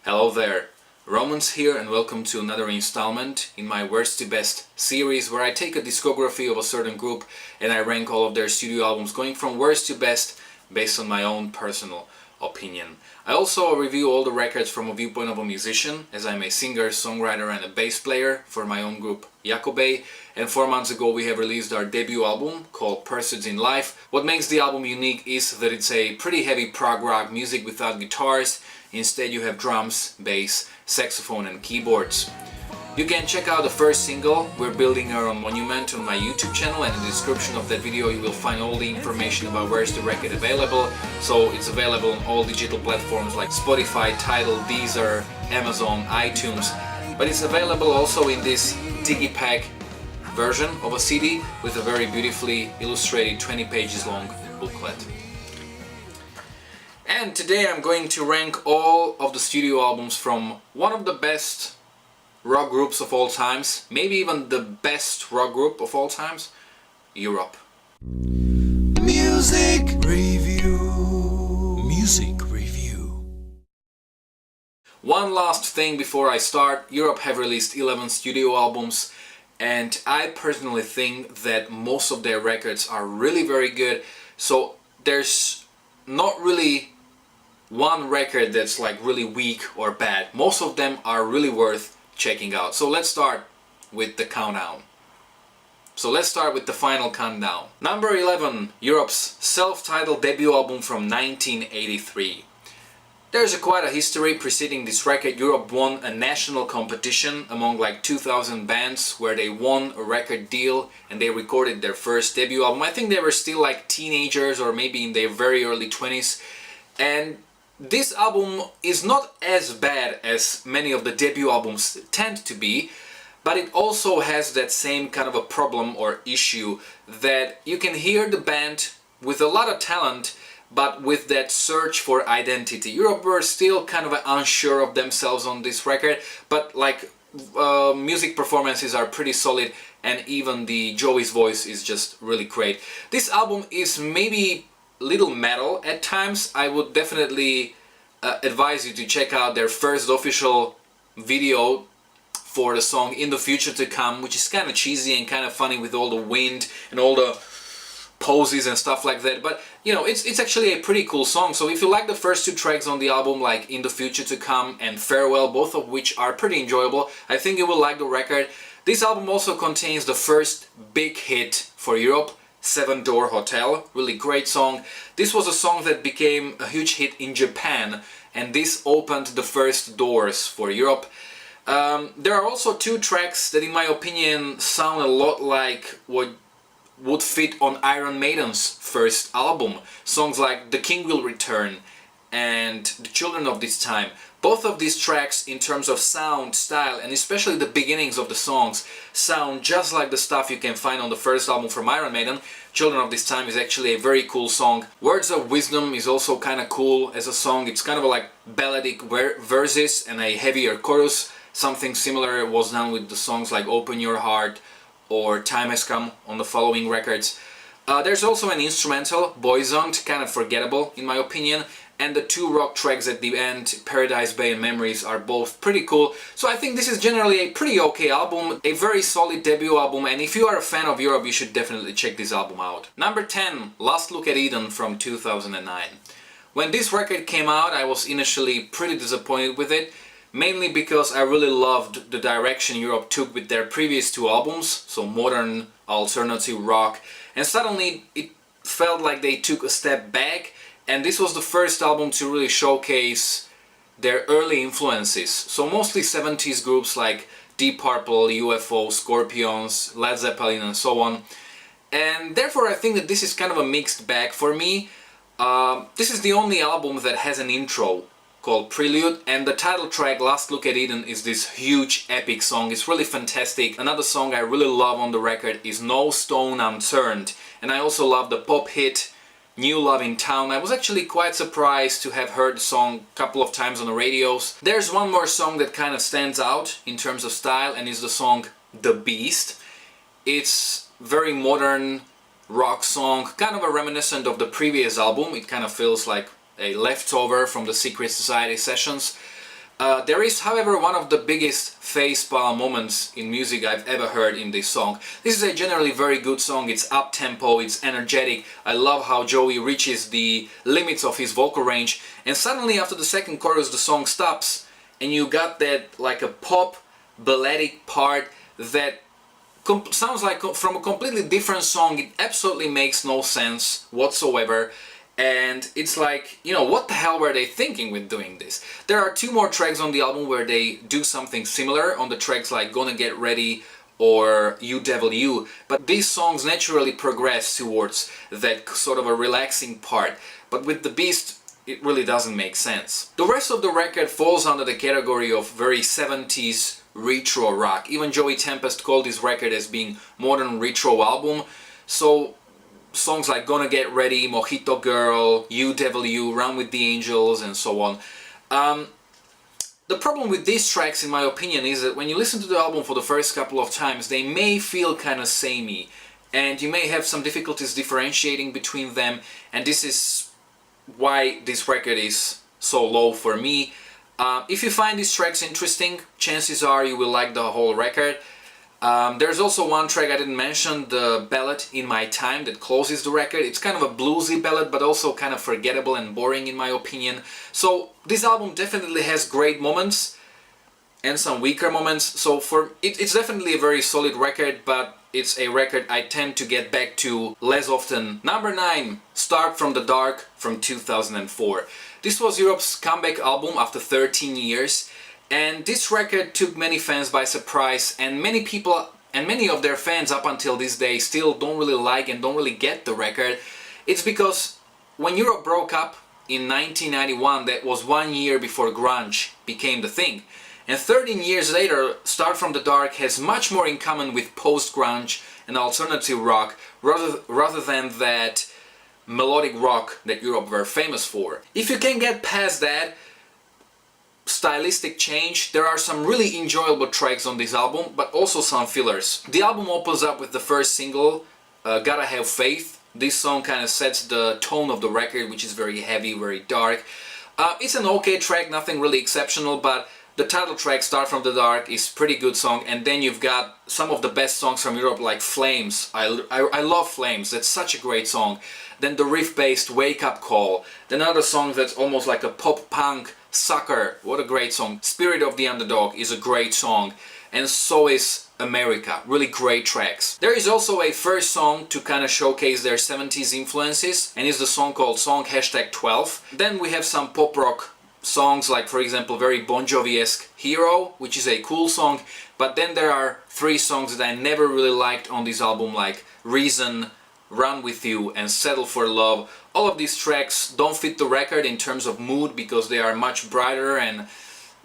Hello there, Romans here and welcome to another installment in my Worst to Best series where I take a discography of a certain group and I rank all of their studio albums going from worst to best based on my own personal opinion. I also review all the records from a viewpoint of a musician, as I'm a singer, songwriter and a bass player for my own group Jakobe, and 4 months ago we have released our debut album called Pursuits in Life. What makes the album unique is that it's a pretty heavy prog rock music without guitars. Instead you have drums, bass, saxophone and keyboards. You can check out the first single, We're Building Our Own Monument, on my YouTube channel, and in the description of that video you will find all the information about where's the record available. So it's available on all digital platforms like Spotify, Tidal, Deezer, Amazon, iTunes, but it's available also in this Digipack version of a CD with a very beautifully illustrated 20 pages long booklet. And today I'm going to rank all of the studio albums from one of the best rock groups of all times, maybe even the best rock group of all times, Europe. Music review. Music review. One last thing before I start. Europe have released 11 studio albums and I personally think that most of their records are really very good, so there's not really one record that's like really weak or bad. Most of them are really worth checking out. So let's start with the countdown. So let's start with the final countdown. Number 11, Europe's self-titled debut album from 1983. There's quite a history preceding this record. Europe won a national competition among like 2,000 bands where they won a record deal and they recorded their first debut album. I think they were still like teenagers or maybe in their very early 20s, and this album is not as bad as many of the debut albums tend to be, but it also has that same kind of a problem or issue that you can hear the band with a lot of talent but with that search for identity. Europe were still kind of unsure of themselves on this record, but like music performances are pretty solid and even the Joey's voice is just really great. This album is maybe little metal at times. I would definitely advise you to check out their first official video for the song In the Future to Come, which is kind of cheesy and kind of funny with all the wind and all the poses and stuff like that, but you know, it's actually a pretty cool song. So if you like the first two tracks on the album, like In the Future to Come and Farewell, both of which are pretty enjoyable, I think you will like the record. This album also contains the first big hit for Europe, Seven Door Hotel, really great song. This was a song that became a huge hit in Japan and this opened the first doors for Europe. There are also two tracks that in my opinion sound a lot like what would fit on Iron Maiden's first album. Songs like The King Will Return and The Children of This Time. Both of these tracks in terms of sound, style and especially the beginnings of the songs sound just like the stuff you can find on the first album from Iron Maiden. Children of This Time is actually a very cool song. Words of Wisdom is also kind of cool as a song. It's kind of like balladic verses and a heavier chorus. Something similar was done with the songs like Open Your Heart or Time Has Come on the following records. There's also an instrumental, Boyzont, kind of forgettable in my opinion. And the two rock tracks at the end, Paradise Bay and Memories, are both pretty cool. So I think this is generally a pretty okay album, a very solid debut album, and if you are a fan of Europe you should definitely check this album out. Number 10, Last Look at Eden from 2009. When this record came out I was initially pretty disappointed with it, mainly because I really loved the direction Europe took with their previous two albums, so modern alternative rock, and suddenly it felt like they took a step back. And this was the first album to really showcase their early influences. So mostly 70s groups like Deep Purple, UFO, Scorpions, Led Zeppelin and so on. And therefore I think that this is kind of a mixed bag for me. This is the only album that has an intro called Prelude, and the title track Last Look at Eden is this huge epic song. It's really fantastic. Another song I really love on the record is No Stone Unturned, and I also love the pop hit New Love in Town. I was actually quite surprised to have heard the song a couple of times on the radios. There's one more song that kind of stands out in terms of style and is the song The Beast. It's very modern rock song, kind of a reminiscent of the previous album. It kind of feels like a leftover from the Secret Society sessions. There is, however, one of the biggest facepalm moments in music I've ever heard in this song. This is a generally very good song, it's up-tempo, it's energetic, I love how Joey reaches the limits of his vocal range, and suddenly after the second chorus the song stops and you got that like a pop balladic part that sounds like from a completely different song. It absolutely makes no sense whatsoever. And it's like, you know, what the hell were they thinking with doing this? There are two more tracks on the album where they do something similar on the tracks like Gonna Get Ready or You Devil You, but these songs naturally progress towards that sort of a relaxing part. But with The Beast, it really doesn't make sense. The rest of the record falls under the category of very 70s retro rock. Even Joey Tempest called this record as being modern retro album. So songs like Gonna Get Ready, Mojito Girl, You Devil You, Run with the Angels, and so on. The problem with these tracks, in my opinion, is that when you listen to the album for the first couple of times, they may feel kind of samey, and you may have some difficulties differentiating between them, and this is why this record is so low for me. If you find these tracks interesting, chances are you will like the whole record. There's also one track I didn't mention, the ballad In My Time, that closes the record. It's kind of a bluesy ballad, but also kind of forgettable and boring in my opinion. So this album definitely has great moments and some weaker moments. So it's definitely a very solid record, but it's a record I tend to get back to less often. Number 9, Start From the Dark from 2004. This was Europe's comeback album after 13 years. And this record took many fans by surprise, and many people and many of their fans up until this day still don't really like and don't really get the record. It's because when Europe broke up in 1991, that was 1 year before grunge became the thing. And 13 years later, Start From the Dark has much more in common with post-grunge and alternative rock rather than that melodic rock that Europe were famous for. If you can get past that stylistic change, there are some really enjoyable tracks on this album, but also some fillers. The album opens up with the first single, Gotta Have Faith. This song kind of sets the tone of the record, which is very heavy, very dark. It's an okay track, nothing really exceptional, but the title track, Start From the Dark, is pretty good song, and then you've got some of the best songs from Europe like Flames. I love Flames, that's such a great song. Then the riff-based Wake Up Call. Then another song that's almost like a pop-punk, Sucker, what a great song. Spirit of the Underdog is a great song, and so is America, really great tracks. There is also a first song to kind of showcase their 70s influences, and it's the song called Song #12. Then we have some pop rock songs like, for example, very Bon Jovi-esque Hero, which is a cool song, but then there are 3 songs that I never really liked on this album, like Reason, Run With You and Settle For Love. All of these tracks don't fit the record in terms of mood because they are much brighter and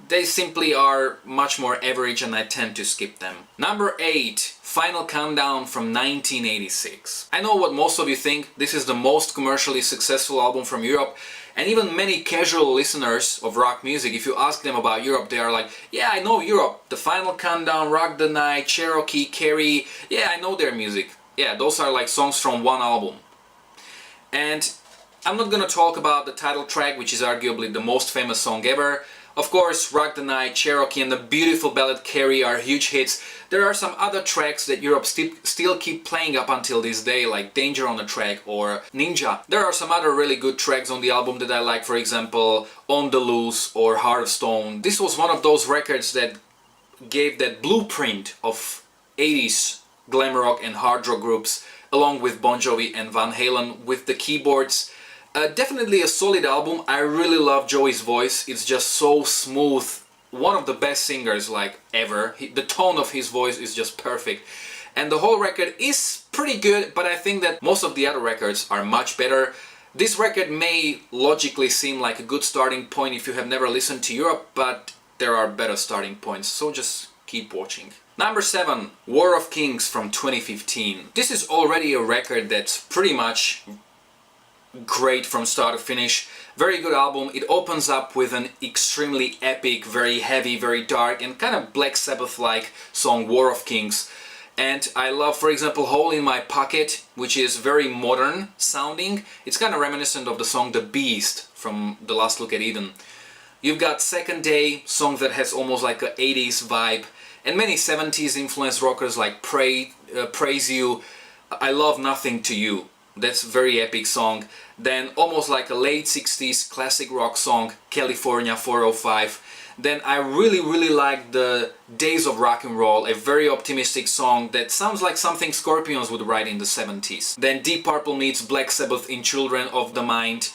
they simply are much more average, and I tend to skip them. Number 8, Final Countdown from 1986. I know what most of you think, this is the most commercially successful album from Europe, and even many casual listeners of rock music, if you ask them about Europe, they are like, yeah, I know Europe, The Final Countdown, Rock the Night, Cherokee, Carrie, yeah, I know their music. Yeah, those are like songs from one album. And I'm not gonna talk about the title track, which is arguably the most famous song ever. Of course, Rock the Night, Cherokee and the beautiful ballad Carrie are huge hits. There are some other tracks that Europe still keep playing up until this day, like Danger on the Track or Ninja. There are some other really good tracks on the album that I like, for example, On the Loose or Heart of Stone. This was one of those records that gave that blueprint of 80s glam rock and hard rock groups, along with Bon Jovi and Van Halen with the keyboards. Definitely a solid album. I really love Joey's voice. It's just so smooth. One of the best singers like ever. The tone of his voice is just perfect. And the whole record is pretty good, but I think that most of the other records are much better. This record may logically seem like a good starting point if you have never listened to Europe, but there are better starting points, so just keep watching. Number 7, War of Kings from 2015. This is already a record that's pretty much great from start to finish. Very good album. It opens up with an extremely epic, very heavy, very dark and kind of Black Sabbath-like song, War of Kings. And I love, for example, Hole in My Pocket, which is very modern sounding. It's kind of reminiscent of the song The Beast from The Last Look at Eden. You've got Second Day, song that has almost like a 80s vibe, and many 70s influenced rockers like Praise You, I Love Nothing to You. That's a very epic song. Then almost like a late 60s classic rock song, California 405. Then I really like the Days of Rock and Roll, a very optimistic song that sounds like something Scorpions would write in the 70s. Then Deep Purple meets Black Sabbath in Children of the Mind,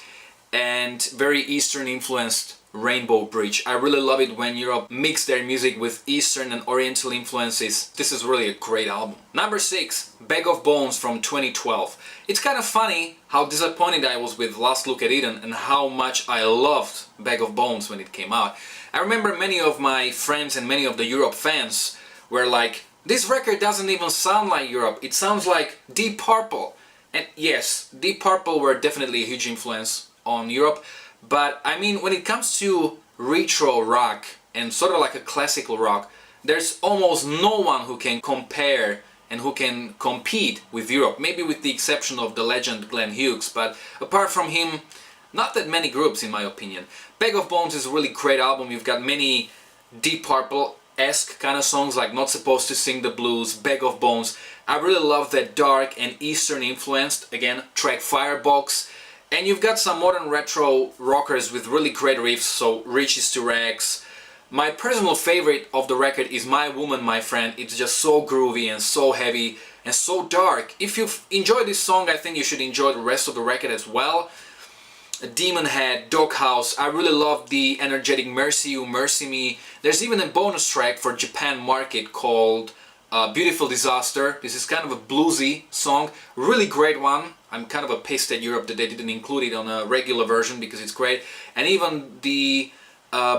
and very Eastern influenced Rainbow Bridge. I really love it when Europe mix their music with Eastern and Oriental influences. This is really a great album. Number 6, Bag of Bones from 2012. It's kind of funny how disappointed I was with Last Look at Eden and how much I loved Bag of Bones when it came out. I remember many of my friends and many of the Europe fans were like, this record doesn't even sound like Europe, it sounds like Deep Purple. And yes, Deep Purple were definitely a huge influence on Europe, but I mean, when it comes to retro rock and sort of like a classical rock, there's almost no one who can compare and who can compete with Europe, maybe with the exception of the legend Glenn Hughes, but apart from him, not that many groups in my opinion. Bag of Bones is a really great album. You've got many Deep Purple-esque kind of songs like Not Supposed to Sing the Blues, Bag of Bones. I really love that dark and Eastern influenced, again, track Firebox. And you've got some modern retro rockers with really great riffs, so Riches to Rags. My personal favorite of the record is My Woman, My Friend. It's just so groovy and so heavy and so dark. If you've enjoyed this song, I think you should enjoy the rest of the record as well. Demon Head, Doghouse, I really love the energetic Mercy You, Mercy Me. There's even a bonus track for Japan market called Beautiful Disaster. This is kind of a bluesy song, really great one. I'm kind of a pissed at Europe that they didn't include it on a regular version because it's great. And even the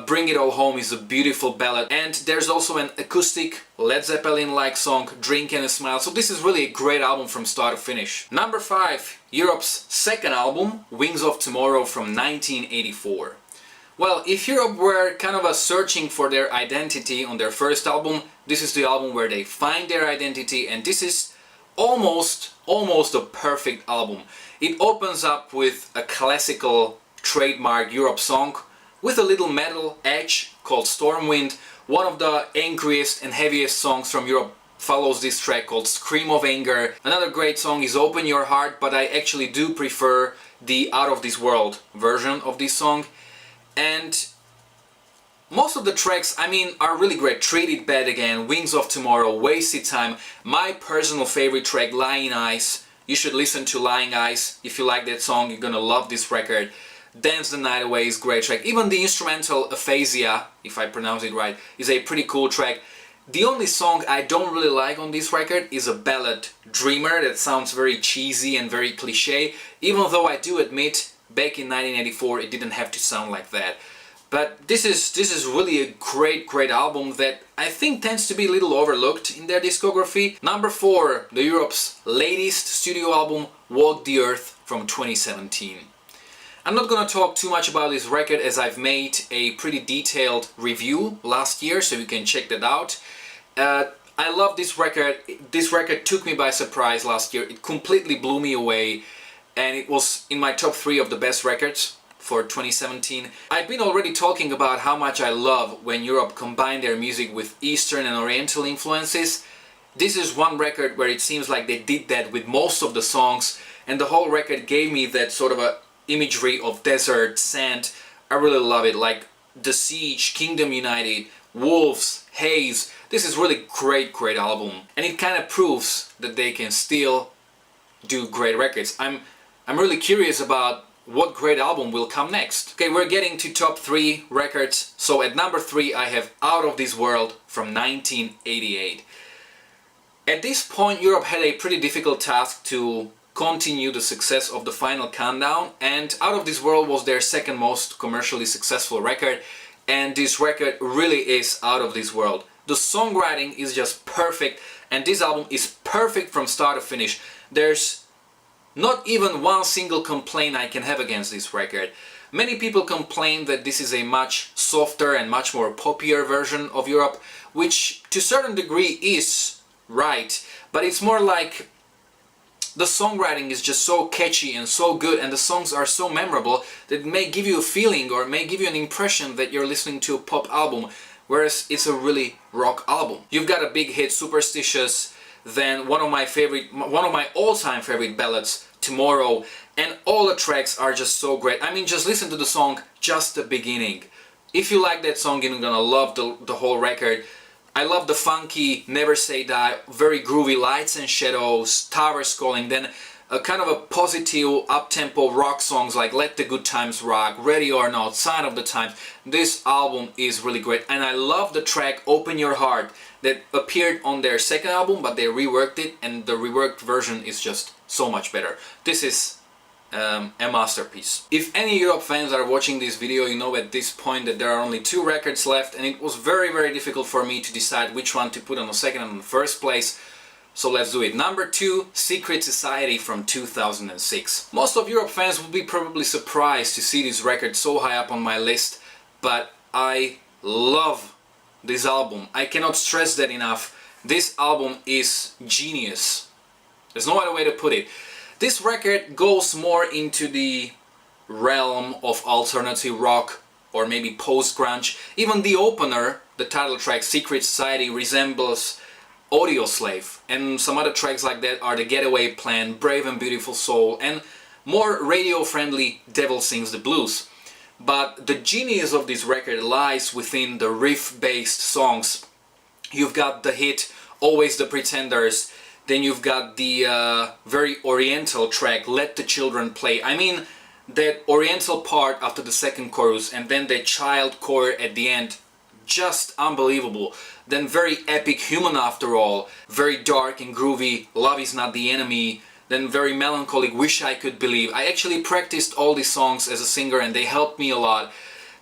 Bring It All Home is a beautiful ballad. And there's also an acoustic Led Zeppelin-like song, Drink and a Smile. So this is really a great album from start to finish. Number 5, Europe's second album, Wings of Tomorrow from 1984. Well, if Europe were kind of searching for their identity on their first album, this is the album where they find their identity, and this is almost a perfect album. It opens up with a classical trademark Europe song with a little metal edge called Stormwind. One of the angriest and heaviest songs from Europe follows this track called Scream of Anger. Another great song is Open Your Heart, but I actually do prefer the Out of This World version of this song. And most of the tracks, I mean, are really great. Treat It Bad Again, Wings of Tomorrow, Wasted Time. My personal favorite track, Lying Eyes. You should listen to Lying Eyes. If you like that song, you're gonna love this record. Dance the Night Away is a great track. Even the instrumental Aphasia, if I pronounce it right, is a pretty cool track. The only song I don't really like on this record is a ballad, Dreamer, that sounds very cheesy and very cliche, even though I do admit back in 1984 it didn't have to sound like that. But this is really a great album that I think tends to be a little overlooked in their discography. Number 4, the Europe's latest studio album, Walk the Earth from 2017. I'm not gonna talk too much about this record as I've made a pretty detailed review last year, so you can check that out. I love this record. This record took me by surprise last year. It completely blew me away, and it was in my top 3 of the best records for 2017. I've been already talking about how much I love when Europe combined their music with Eastern and Oriental influences. This is one record where it seems like they did that with most of the songs, and the whole record gave me that sort of a imagery of desert, sand. I really love it, like The Siege, Kingdom United, Wolves, Haze. This is really great album, and it kind of proves that they can still do great records. I'm really curious about what great album will come next. Okay, we're getting to top 3 records. So at number 3 I have Out of This World from 1988. At this point Europe had a pretty difficult task to continue the success of the Final Countdown, and Out of This World was their second most commercially successful record, and this record really is out of this world. The songwriting is just perfect, and this album is perfect from start to finish. There's not even one single complaint I can have against this record. Many people complain that this is a much softer and much more poppier version of Europe, which to a certain degree is right, but it's more like the songwriting is just so catchy and so good, and the songs are so memorable that it may give you a feeling or may give you an impression that you're listening to a pop album, whereas it's a really rock album. You've got a big hit, Superstitious, then one of my all-time favorite ballads, Tomorrow, and all the tracks are just so great. I mean, just listen to the song, Just the Beginning. If you like that song, you're gonna love the whole record. I love the funky Never Say Die, very groovy Lights and Shadows, Towers Calling, then a kind of a positive up-tempo rock songs like Let the Good Times Rock, Ready or Not, Sign of the Times. This album is really great, and I love the track Open Your Heart that appeared on their second album, but they reworked it, and the reworked version is just so much better. This is a masterpiece. If any Europe fans are watching this video, you know at this point that there are only 2 records left, and it was very difficult for me to decide which one to put on the second and on the first place. So let's do it. Number 2, Secret Society from 2006. Most of Europe fans will be probably surprised to see this record so high up on my list, but I love this album. I cannot stress that enough. This album is genius. There's no other way to put it. This record goes more into the realm of alternative rock or maybe post-grunge. Even the opener, the title track Secret Society, resembles Audioslave, and some other tracks like that are The Getaway Plan, Brave and Beautiful Soul, and more radio-friendly Devil Sings the Blues. But the genius of this record lies within the riff-based songs. You've got the hit Always the Pretenders, then you've got the very oriental track Let the Children Play. I mean, that oriental part after the second chorus and then the child choir at the end, just unbelievable. Then very epic Human After All, very dark and groovy Love Is Not the Enemy, then very melancholic Wish I Could Believe. I actually practiced all these songs as a singer and they helped me a lot.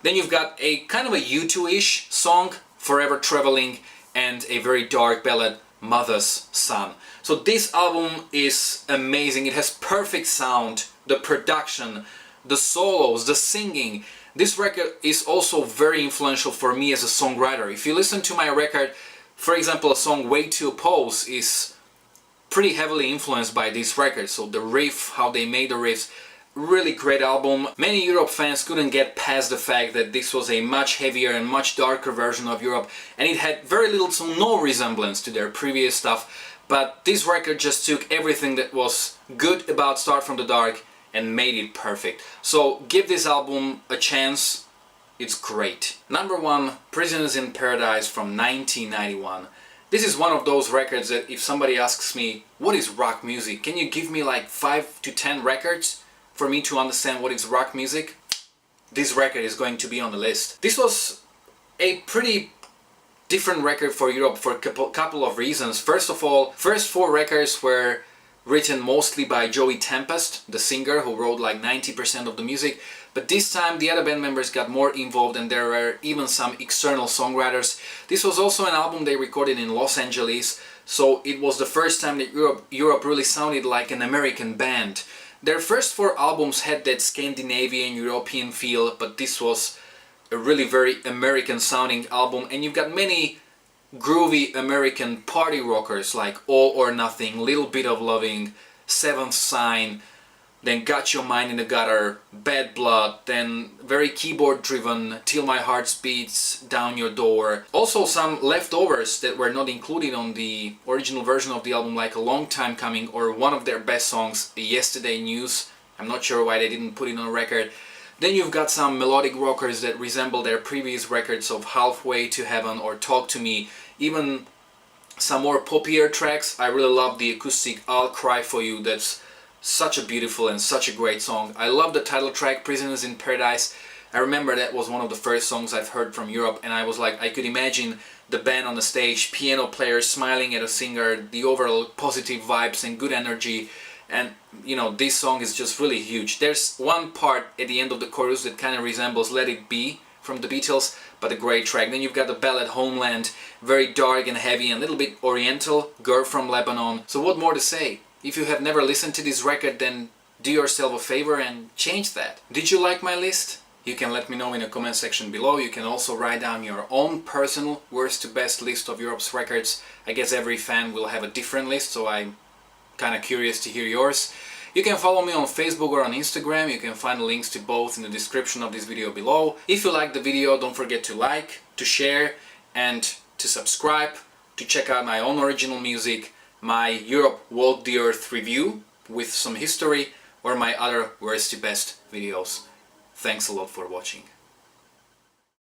Then you've got a kind of a U2-ish song, Forever Traveling, and a very dark ballad, Mother's Son. So this album is amazing. It has perfect sound, the production, the solos, the singing. This record is also very influential for me as a songwriter. If you listen to my record, for example, a song Way to Oppose is pretty heavily influenced by this record. So the riff, how they made the riffs, really great album. Many Europe fans couldn't get past the fact that this was a much heavier and much darker version of Europe, and it had very little to no resemblance to their previous stuff. But this record just took everything that was good about Start From the Dark and made it perfect. So give this album a chance, it's great. Number 1, Prisoners in Paradise from 1991. This is one of those records that if somebody asks me, what is rock music? Can you give me like 5 to 10 records for me to understand what is rock music? This record is going to be on the list. This was a pretty different record for Europe for a couple of reasons. First of all, first 4 records were written mostly by Joey Tempest, the singer who wrote like 90% of the music, but this time the other band members got more involved and there were even some external songwriters. This was also an album they recorded in Los Angeles, so it was the first time that Europe really sounded like an American band. Their first 4 albums had that Scandinavian European feel, but this was a really very American sounding album, and you've got many groovy American party rockers like All or Nothing, Little Bit of Loving, Seventh Sign, then Got Your Mind in the Gutter, Bad Blood, then very keyboard driven Till My Heart Beats, Down Your Door. Also some leftovers that were not included on the original version of the album, like A Long Time Coming or one of their best songs, Yesterday News. I'm not sure why they didn't put it on record. Then you've got some melodic rockers that resemble their previous records of Halfway to Heaven or Talk to Me. Even some more poppier tracks. I really love the acoustic I'll Cry For You. That's such a beautiful and such a great song. I love the title track, Prisoners in Paradise. I remember that was one of the first songs I've heard from Europe, and I was like, I could imagine the band on the stage, piano players smiling at a singer, the overall positive vibes and good energy. And you know, this song is just really huge. There's one part at the end of the chorus that kind of resembles Let It Be from the Beatles, but a great track. Then you've got the ballad Homeland, very dark and heavy and a little bit oriental, Girl from Lebanon. So what more to say? If you have never listened to this record, then do yourself a favor and change that. Did you like my list? You can let me know in the comment section below. You can also write down your own personal worst to best list of Europe's records. I guess every fan will have a different list, so I kind of curious to hear yours. You can follow me on Facebook or on Instagram. You can find the links to both in the description of this video below. If you like the video, don't forget to like, to share, and to subscribe, to check out my own original music, my Europe Walk the Earth review with some history, or my other worst to best videos. Thanks a lot for watching.